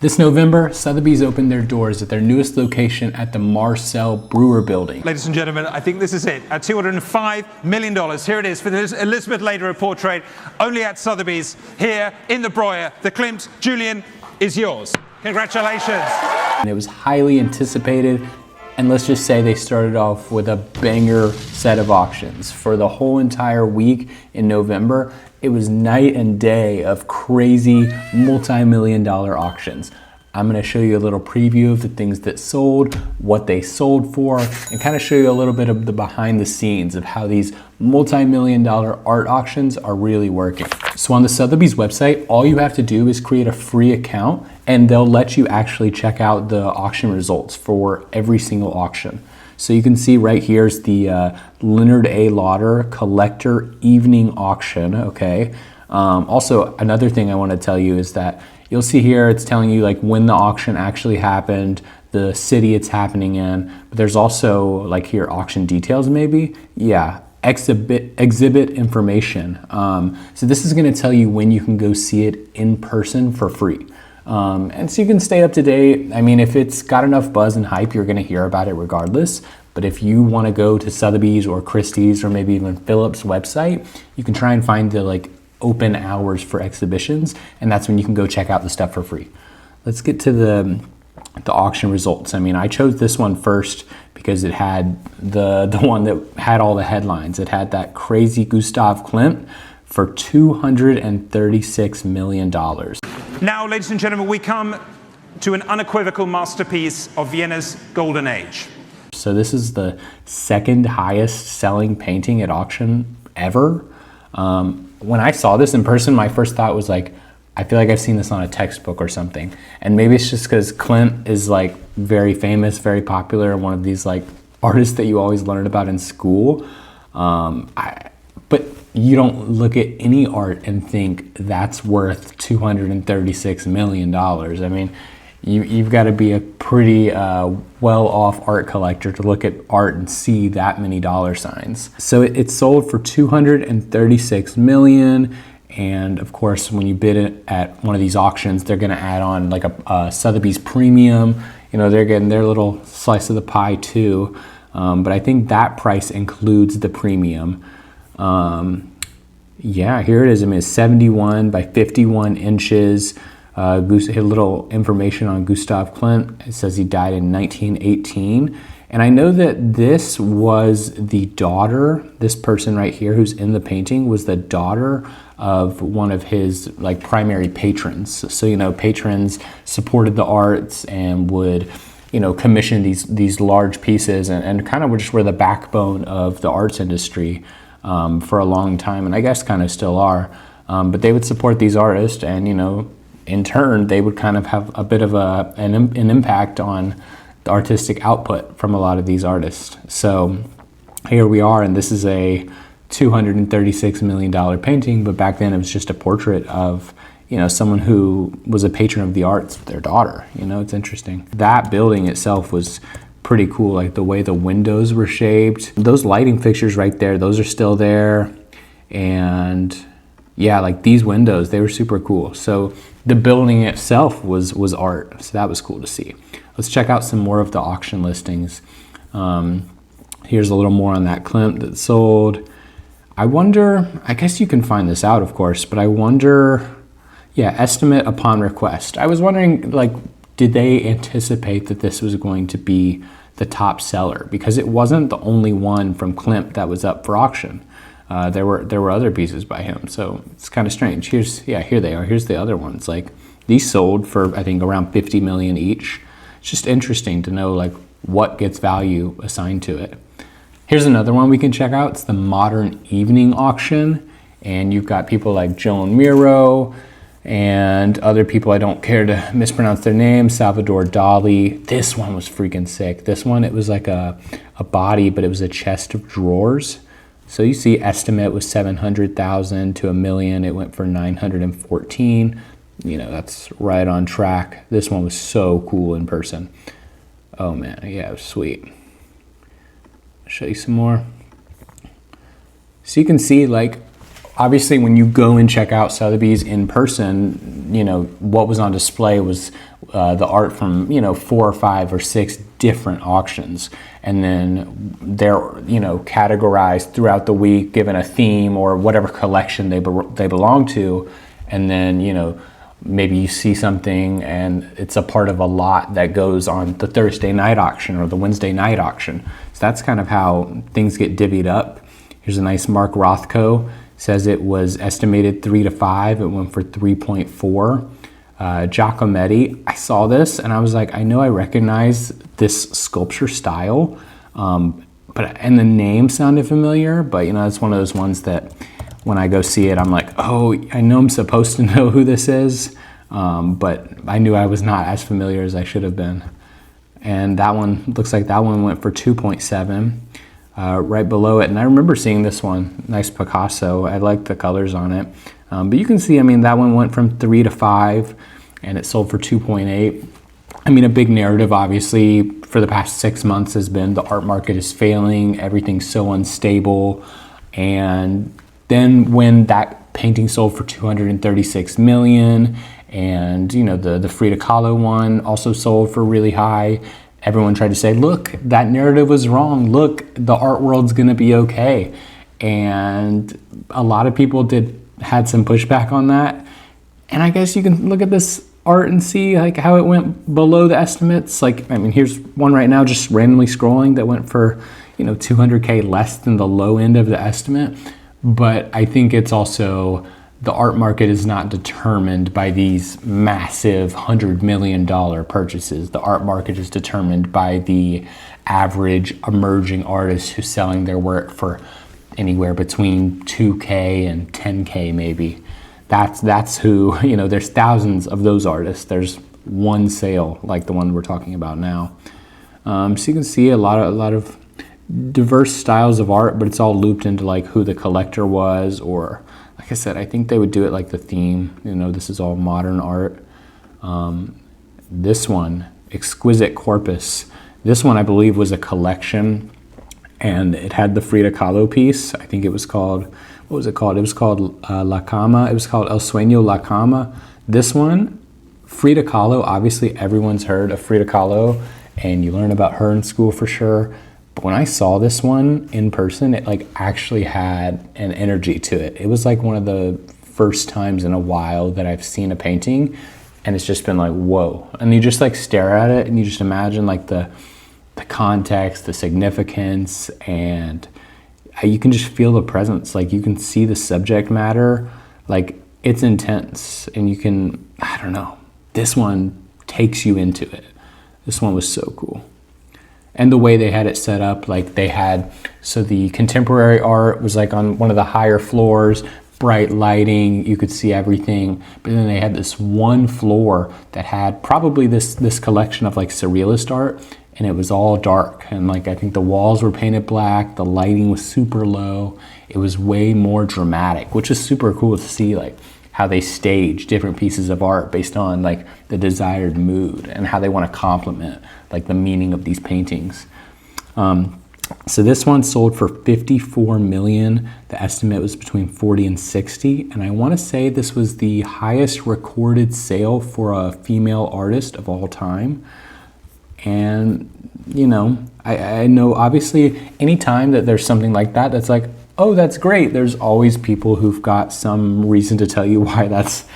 This November, Sotheby's opened their doors at their newest location at the Marcel Breuer building. Ladies and gentlemen, I think this is it. At $205 million. Here it is for the Elizabeth Lederer portrait, only at Sotheby's, here in the Breuer. The Klimt, Julian, is yours. Congratulations. And it was highly anticipated, and let's just say they started off with a banger set of auctions. For the whole entire week in November, it was night and day of crazy multi-million-dollar auctions. I'm gonna show you a little preview of the things that sold, what they sold for, and kind of show you a little bit of the behind the scenes of how these multi-million-dollar art auctions are really working. So on the Sotheby's website, all you have to do is create a free account and they'll let you actually check out the auction results for every single auction. So you can see right here is the Leonard A. Lauder Collector Evening Auction, okay? Also, another thing I wanna tell you is that you'll see here, it's telling you like when the auction actually happened, the city it's happening in, but there's also like here, auction details maybe? Yeah, exhibit information. So this is gonna tell you when you can go see it in person for free. And so you can stay up to date. I mean, if it's got enough buzz and hype, you're gonna hear about it regardless. But if you wanna go to Sotheby's or Christie's or maybe even Phillips' website, you can try and find the like open hours for exhibitions, and that's when you can go check out the stuff for free. Let's get to the auction results. I mean, I chose this one first because it had the one that had all the headlines. It had that crazy Gustav Klimt for $236 million. Now, ladies and gentlemen, we come to an unequivocal masterpiece of Vienna's golden age. So this is the second highest selling painting at auction ever. When I saw this in person, my first thought was like, I feel like I've seen this on a textbook or something. And maybe it's just because Klimt is like very famous, very popular, one of these like artists that you always learn about in school. But you don't look at any art and think that's worth $236 million. I mean, you've got to be a pretty well-off art collector to look at art and see that many dollar signs. So it sold for $236 million, and of course, when you bid it at one of these auctions, they're going to add on like a Sotheby's premium. You know, they're getting their little slice of the pie too. But I think that price includes the premium. Yeah, here it is. I mean, it's 71 by 51 inches. A little information on Gustav Klimt. It says he died in 1918. And I know that this was the daughter, this person right here who's in the painting was the daughter of one of his like primary patrons. So, you know, patrons supported the arts and would, you know, commission these large pieces and kind of just were the backbone of the arts industry for a long time. And I guess kind of still are. But they would support these artists and, you know, in turn, they would kind of have a bit of an impact on the artistic output from a lot of these artists. So here we are, and this is a $236 million painting, but back then it was just a portrait of, you know, someone who was a patron of the arts, their daughter. You know, it's interesting. That building itself was pretty cool, like the way the windows were shaped. Those lighting fixtures right there, those are still there. And yeah, like these windows, they were super cool. So the building itself was art, so that was cool to see. Let's check out some more of the auction listings. Here's a little more on that Klimt that sold. I wonder, I guess you can find this out, of course, but I wonder, yeah, estimate upon request. I was wondering, like, did they anticipate that this was going to be the top seller? Because it wasn't the only one from Klimt that was up for auction. There were other pieces by him, so it's kind of strange. Here they are. Here's the other ones. Like these sold for I think around 50 million each. It's just interesting to know like what gets value assigned to it. Here's another one we can check out. It's the Modern Evening Auction, and you've got people like Joan Miro and other people I don't care to mispronounce their names. Salvador Dali. This one was freaking sick. This one, it was like a body, but it was a chest of drawers. So you see estimate was 700,000 to $1 million. It went for 914. You know, that's right on track. This one was so cool in person. Oh man, yeah, it was sweet. I'll show you some more. So you can see like obviously when you go and check out Sotheby's in person, you know, what was on display was the art from, you know, 4 or 5 or 6 different auctions. And then they're, you know, categorized throughout the week, given a theme or whatever collection they belong to. And then, you know, maybe you see something and it's a part of a lot that goes on the Thursday night auction or the Wednesday night auction. So that's kind of how things get divvied up. Here's a nice Mark Rothko. Says it was estimated 3 to 5. It went for 3.4. Giacometti, I saw this and I was like, I know I recognize this sculpture style, and the name sounded familiar, but you know, it's one of those ones that when I go see it, I'm like, oh, I know I'm supposed to know who this is, but I knew I was not as familiar as I should have been. And that one, looks like that one went for 2.7. Right below it, and I remember seeing this one, nice Picasso. I like the colors on it. But you can see, I mean, that one went from 3 to 5, and it sold for 2.8. I mean, a big narrative, obviously, for the past 6 months has been the art market is failing, everything's so unstable. And then when that painting sold for 236 million, and you know, the Frida Kahlo one also sold for really high, everyone tried to say, look, that narrative was wrong. Look, the art world's gonna be okay. And a lot of people had some pushback on that. And I guess you can look at this art and see like how it went below the estimates. Like, I mean, here's one right now just randomly scrolling that went for, you know, 200K less than the low end of the estimate. But I think it's also, the art market is not determined by these massive $100 million purchases. The art market is determined by the average emerging artist who's selling their work for anywhere between 2K and 10K maybe. That's who, you know, there's thousands of those artists. There's one sale like the one we're talking about now. So you can see a lot of diverse styles of art, but it's all looped into like who the collector was, or like I said, I think they would do it like the theme. You know, this is all modern art. This one, Exquisite Corpus. This one I believe was a collection, and it had the Frida Kahlo piece. I think it was called, what was it called? It was called La Cama. It was called El Sueño La Cama. This one, Frida Kahlo, obviously everyone's heard of Frida Kahlo, and you learn about her in school for sure. But when I saw this one in person, it like actually had an energy to it. It was like one of the first times in a while that I've seen a painting, and it's just been like, whoa. And you just like stare at it and you just imagine like the context, the significance, and you can just feel the presence. Like you can see the subject matter, like it's intense, and you can, I don't know, this one takes you into it. This one was so cool. And the way they had it set up, like they had, so the contemporary art was like on one of the higher floors, bright lighting, you could see everything. But then they had this one floor that had probably this collection of like surrealist art, and it was all dark. And like, I think the walls were painted black, the lighting was super low. It was way more dramatic, which is super cool to see, like how they stage different pieces of art based on like the desired mood and how they want to complement like the meaning of these paintings. So this one sold for 54 million. The estimate was between 40 and 60. And I want to say this was the highest recorded sale for a female artist of all time. And, you know, I know obviously anytime that there's something like that, that's like, oh, that's great. There's always people who've got some reason to tell you why that's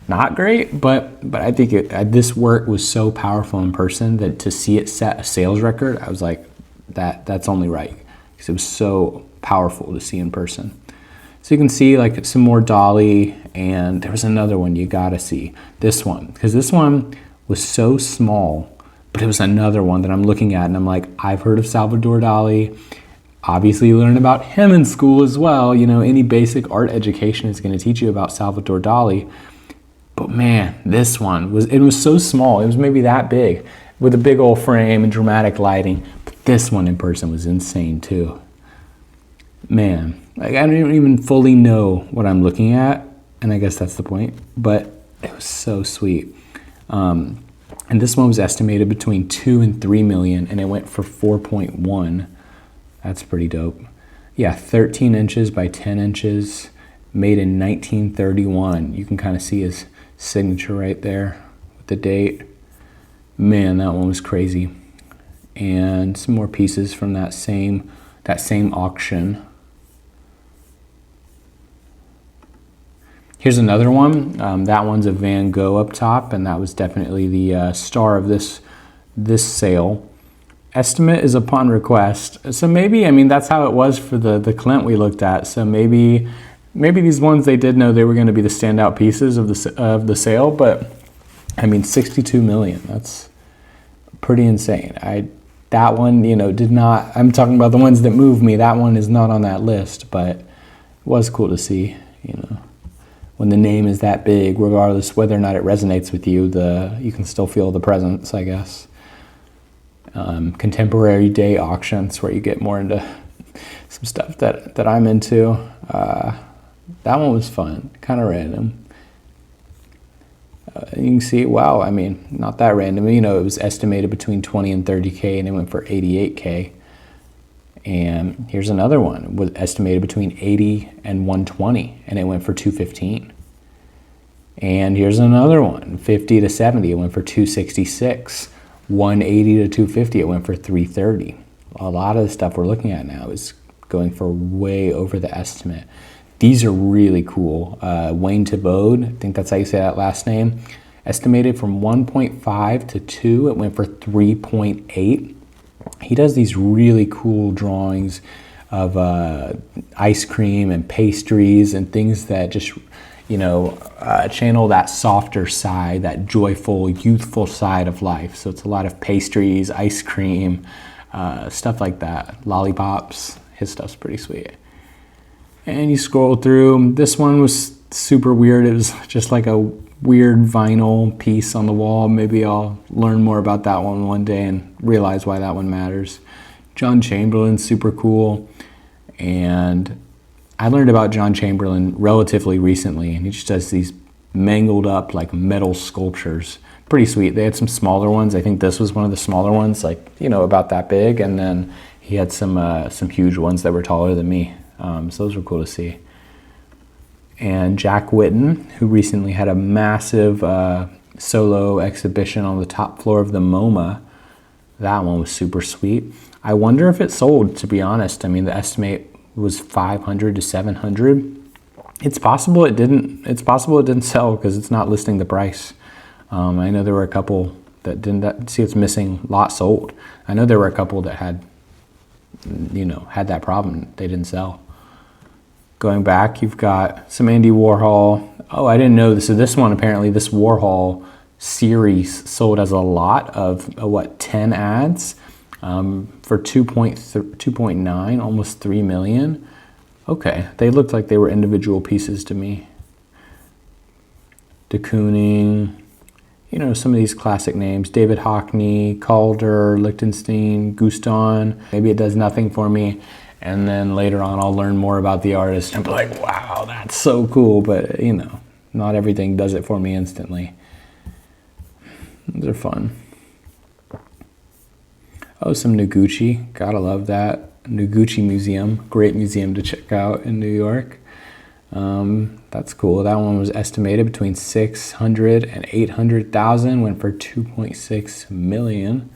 not great. But I think this work was so powerful in person that to see it set a sales record, I was like, that's only right, because it was so powerful to see in person. So you can see like some more Dali, and there was another one you gotta see, this one, because this one was so small, but it was another one that I'm looking at and I'm like, I've heard of Salvador Dali. Obviously you learn about him in school as well. You know, any basic art education is going to teach you about Salvador Dali. But man, this one was so small. It was maybe that big with a big old frame and dramatic lighting. But this one in person was insane too. Man, like I don't even fully know what I'm looking at, and I guess that's the point, but it was so sweet. And this one was estimated between 2 and 3 million, and it went for 4.1. That's pretty dope. Yeah, 13 inches by 10 inches. made in 1931. You can kind of see his signature right there with the date. Man, that one was crazy. And some more pieces from that same auction. Here's another one. That one's a Van Gogh up top, and that was definitely the star of this sale. Estimate is upon request. So maybe, I mean, that's how it was for the Klimt we looked at. So maybe these ones, they did know they were going to be the standout pieces of the sale. But I mean, 62 million. That's pretty insane. That one, you know, did not. I'm talking about the ones that move me. That one is not on that list, but it was cool to see. You know, when the name is that big, regardless whether or not it resonates with you, you can still feel the presence, I guess. Contemporary day auctions, where you get more into some stuff that I'm into. That one was fun, kind of random. You can see, wow, I mean, not that random. You know, it was estimated between 20 and 30K, and it went for 88K. And here's another one. It was estimated between 80 and 120, and it went for 215. And here's another one, 50 to 70, it went for 266. 180 to 250, it went for 330. A lot of the stuff we're looking at now is going for way over the estimate. These are really cool. Wayne Thiebaud, I think that's how you say that last name, estimated from 1.5 to 2, it went for 3.8. He does these really cool drawings of ice cream and pastries and things that just, you know, channel that softer side, that joyful, youthful side of life. So it's a lot of pastries, ice cream, stuff like that, lollipops. His stuff's pretty sweet. And you scroll through. This one was super weird. It was just like a weird vinyl piece on the wall. Maybe I'll learn more about that one day and realize why that one matters. John Chamberlain, super cool. And I learned about John Chamberlain relatively recently, and he just does these mangled up like metal sculptures. Pretty sweet. They had some smaller ones. I think this was one of the smaller ones, like, you know, about that big. And then he had some huge ones that were taller than me. So those were cool to see. And Jack Whitten, who recently had a massive solo exhibition on the top floor of the MoMA. That one was super sweet. I wonder if it sold, to be honest. I mean, the estimate was 500 to 700. It's possible it didn't. It's possible it didn't sell because it's not listing the price. I know there were a couple that didn't. See, it's missing lot sold. I know there were a couple that had, you know, had that problem. They didn't sell. Going back, you've got some Andy Warhol. Oh, I didn't know this. So this one, apparently, this Warhol series sold as a lot of 10 ads for 2.9, almost 3 million. Okay, they looked like they were individual pieces to me. De Kooning, you know, some of these classic names. David Hockney, Calder, Lichtenstein, Guston. Maybe it does nothing for me. And then later on, I'll learn more about the artist and be like, wow, that's so cool. But, you know, not everything does it for me instantly. Those are fun. Oh, some Noguchi. Gotta love that. Noguchi Museum. Great museum to check out in New York. That's cool. That one was estimated between 600 and 800,000. Went for 2.6 million.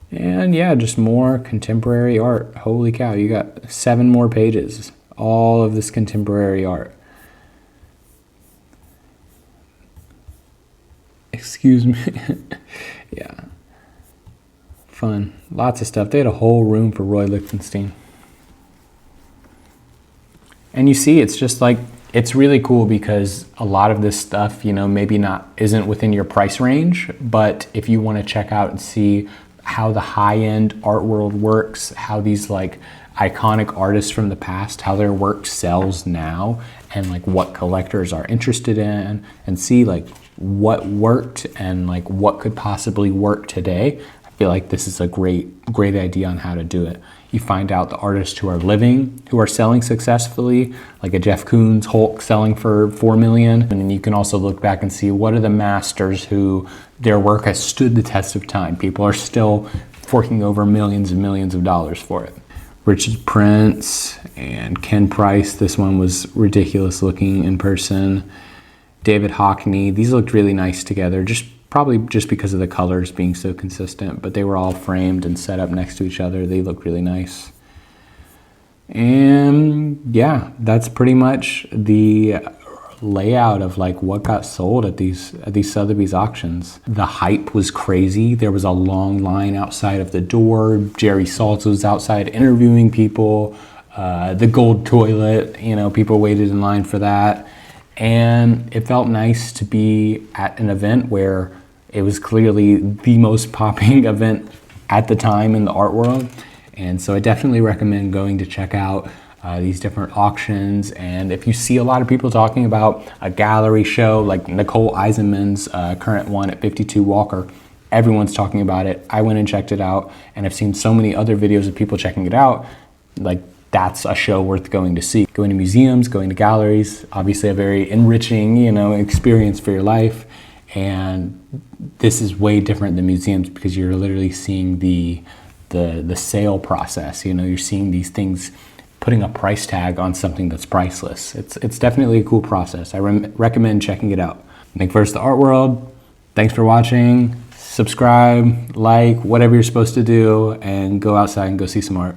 And yeah, just more contemporary art. Holy cow, you got 7 more pages. All of this contemporary art. Excuse me. Yeah. Fun. Lots of stuff. They had a whole room for Roy Lichtenstein. And you see, it's just like, it's really cool because a lot of this stuff, you know, maybe isn't within your price range, but if you want to check out and see how the high-end art world works, how these like iconic artists from the past, how their work sells now, and like what collectors are interested in, and see like what worked and like what could possibly work today. I feel like this is a great idea on how to do it. You find out the artists who are living, who are selling successfully, like a Jeff Koons Hulk selling for 4 million. And then you can also look back and see what are the masters who their work has stood the test of time. People are still forking over millions and millions of dollars for it. Richard Prince and Ken Price. This one was ridiculous looking in person. David Hockney. These looked really nice together, probably just because of the colors being so consistent, but they were all framed and set up next to each other. They look really nice. And yeah, that's pretty much the layout of like what got sold at these Sotheby's auctions. The hype was crazy. There was a long line outside of the door. Jerry Saltz was outside interviewing people. The gold toilet, you know, people waited in line for that. And it felt nice to be at an event where it was clearly the most popping event at the time in the art world. And so I definitely recommend going to check out these different auctions. And if you see a lot of people talking about a gallery show, like Nicole Eisenman's current one at 52 Walker, everyone's talking about it. I went and checked it out, and I've seen so many other videos of people checking it out. Like, that's a show worth going to see. Going to museums, going to galleries, obviously a very enriching, you know, experience for your life. And this is way different than museums because you're literally seeing the sale process. You know, you're seeing these things putting a price tag on something that's priceless. It's definitely a cool process. I recommend checking it out. Nick vs. the Art World. Thanks for watching. Subscribe, like, whatever you're supposed to do, and go outside and go see some art.